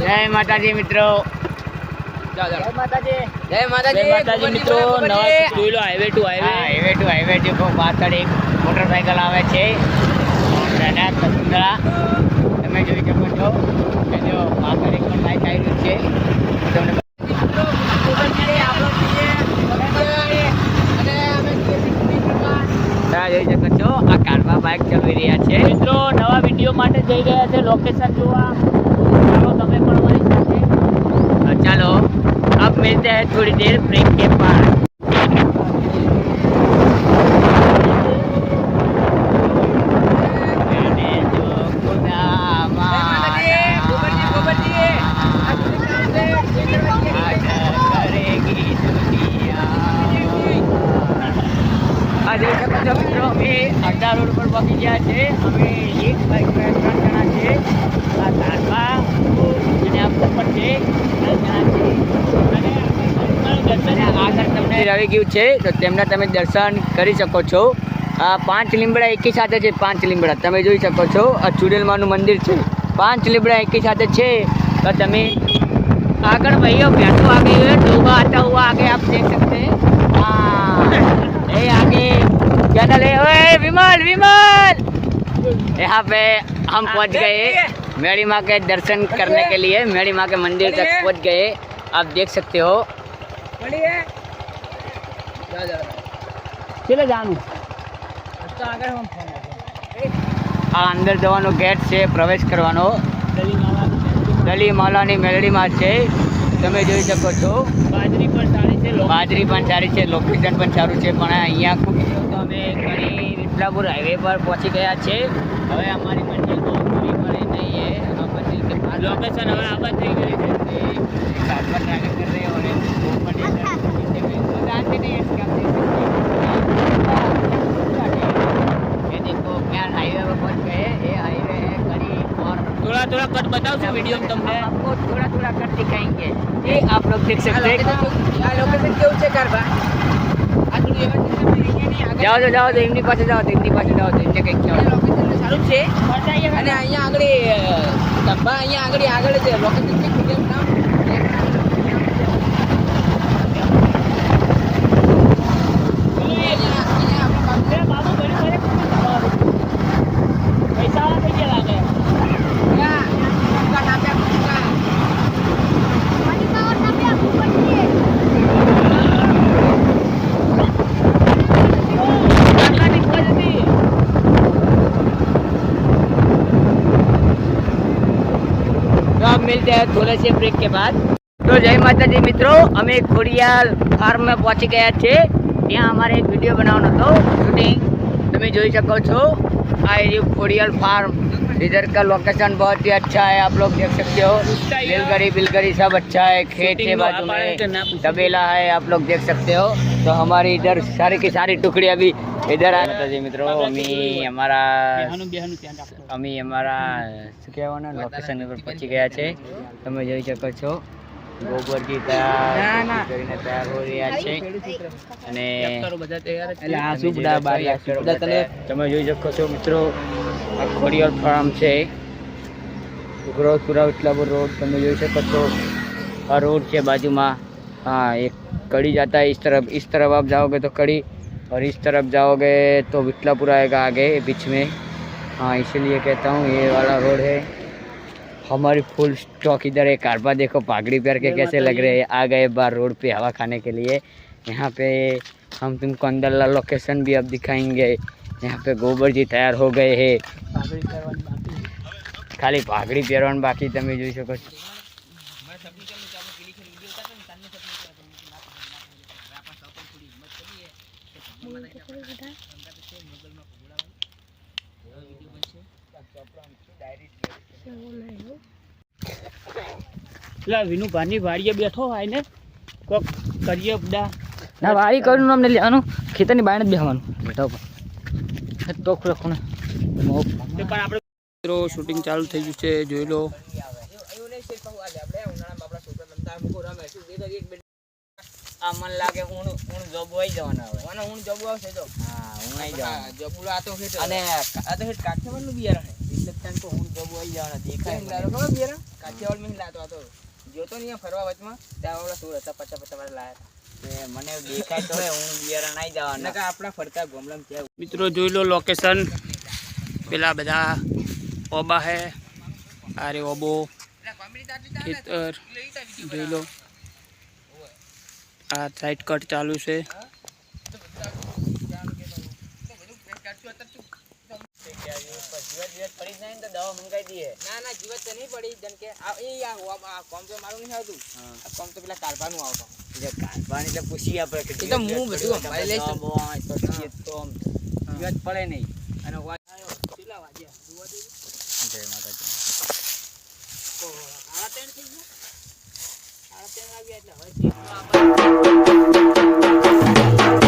જય માતાજી મિત્રો. જય માતાજી. જય માતાજી મિત્રો. નવા જોઈ લો હાઈવે ટુ હાઈવે જે પાછળ એક મોટરસાયકલ આવે છે સુંદરા તમે જોઈ શકો છો. જો પાછળ એક પણ બાઇક આવી રહ્યું છે. તમને જોઈ શકો છો આ કારમાં બાઇક ચલાવી રહ્યા છે મિત્રો. નવા વિડીયો માટે જઈ રહ્યા છે લોકેશન જોવા. ચાલો તમે પણ અમારી સાથે. ચાલો अब मिलते हैं थोड़ी देर ब्रेक के बाद. મિત્રો અમે અડધા રોડ પર પહોંચી ગયા છે. અમે એક બાઇક પર 3 જણા છે. આ કારમાં અને આ ઉપર છે 10 જણા છે. આગળ તમને આવી ગયું છે તો તેમના તમે દર્શન કરી શકો છો. આ 5 લીમડા એકી સાથે છે. 5 લીમડા તમે જોઈ શકો છો. આ ચુડેલમાનું મંદિર છે. 5 લીમડા एकी साथ છે तो તમે આગળ ભાઈઓ बैठो आगे डूबा आता हुआ आगे आप देख सकते हैं. हाँ ये आगे चैनल है. ओए विमल यहाँ पे हम पहुँच गए मेरी माँ के दर्शन करने के लिए. मेरी माँ के मंदिर तक पहुँच गए. आप देख सकते हो. चले जानु आ अंदर जवानो गेट से प्रवेश करवानो. दलीमालानी मेलडीमां છે તમે જોઈ શકો છો. બાજરી પણ સારી છે. લોકેશન પણ સારું છે. પણ અહીંયા ખૂબ તો અમે ઘણી વિઠલાપુર હાઈવે પર પહોંચી ગયા છે. હવે અમારી મંજિલ બહુ પૂરી પડી નહીં है. मंजिल के पास लोकेशन હવે આબાદ થઈ ગઈ છે. आगे कर रहे हो जानते नहीं है इसका. ये देखो क्या हाईवे पर पहुंच गए. ये हाईवे है करीब और थोड़ा कट बताओ सो वीडियो में तुमने आपको थोड़ा कट दिखाएंगे. ये आप लोग देख सकते हैं. लोकेशन કેવું છે કારબા જાઓ એમની પાસે જાઓ એમને કંઈક જાઓ. લોકેશન સારું છે અને અહીંયા આગળ તંબા અહીંયા આગળ છે. લોકેશન છે નામ मिलते हैं थोड़े से ब्रेक के बाद. तो जय माताजी મિત્રો. અમે ખોડિયાલ ફાર્મ में પહોંચી ગયા છે. ત્યાં અમારે એક વિડીયો બનાવવાનો હતો शूटिंग. તમે જોઈ શકો છો આ ये ખોડિયાલ फार्म. इधर का लोकेशन बहुत ही अच्छा है. आप लोग देख सकते हो. बिलगरी सब अच्छा है. खेत है बाजू में तबेला है. आप लोग देख सकते हो. तो हमारी इधर सारी की सारी टुकड़ी अभी इधर आ माताजी મિત્રો. અમે અમારા શું કહેવાના લોકેશન પર પહોંચી ગયા છે. તમે જોઈ શકો છો ગોબરજી તૈયાર હો રહ્યા છે. અને તમે જોઈ શકો છો મિત્રો આ ખોડિયાલ ફાર્મ છે. गुजरातपुरा विठलापुर रोड તમે જોઈ શકો છો. આ रोड છે बाजू में. हाँ एक कड़ी जाता है इस तरफ आप जाओगे तो कड़ी और इस तरफ जाओगे तो विठलापुर आएगा आगे बीच में. हाँ इसीलिए कहता हूँ ये वाला रोड है. हमारी फुल स्टॉक इधर है. कारबा देखो पागड़ी पहन के कैसे लग रहे हैं. आ गए बाहर रोड पे हवा खाने के लिए. यहाँ पे हम तुमको अंदर ला लोकेशन भी अब दिखाएंगे. यहाँ पे गोबर जी तैयार हो गए हैं. खाली पागड़ी पहरवान बाकी તમે જોઈ શકો છો. વિનુ ભાની વાડીએ બેઠો હોય ને કોક કરીએ બધા ના વાડી કરવાનું અમને લેવાનું. ખેતરની બાયણ જ બેહવાનું બેઠા ઉપર તો ખોને પણ આપણે મિત્રો શૂટિંગ ચાલુ થઈ ગયું છે. જોઈ લો આ મન લાગે હું જોબ આવી જવાના હવે. હું જોબ આવશે તો હા હું આવી જવા જોબ આ તો હેઠ અને આ તો હેઠ કાઠિયાવાડનું બિયારણ છે. એટલે તને તો હું જવું આવી જવાના દેખાય કેમ લાવ્યો ખબર બિયારણ? કાઠિયાવાડ માં લાતો હતો જોતો નહીં આ ફરવા વચમાં ત્યાં ઓલા સુર હતા 50 વાળા લાયા એ મને દેખાય તો હે, હું બિયારણ આવી જવાના. નકા આપણા ફરતા ગોમલમ છે મિત્રો જોઈ લો લોકેશન. પેલા બધા ઓબા હે, આરે ઓબો ખેતર જોઈ લો. આ સાઈડ કટ ચાલુ છે. જીવત પડી જાય ને તો દવા મંગાવી દઈએ. ના ના જીવત તો નહીં પડી જેમ કે આ કોમ તો મારું નહીં આવતું આ કોમ તો પેલા કારભાનું આવતો એટલે કાઢવાની તો પૂછીએ આપણે કે એ તો હું જીવત બધું પડી સંભાળી લઈશ. હોય તો દવા બવા તો જીવત તો આમ જીવત પડે નહીં. અને કેટલા વાગ્યા જોવા દે જય માતાજી. સાડા 3 થઈ ગયા સાડા 3 વાગ્યા એટલે હવે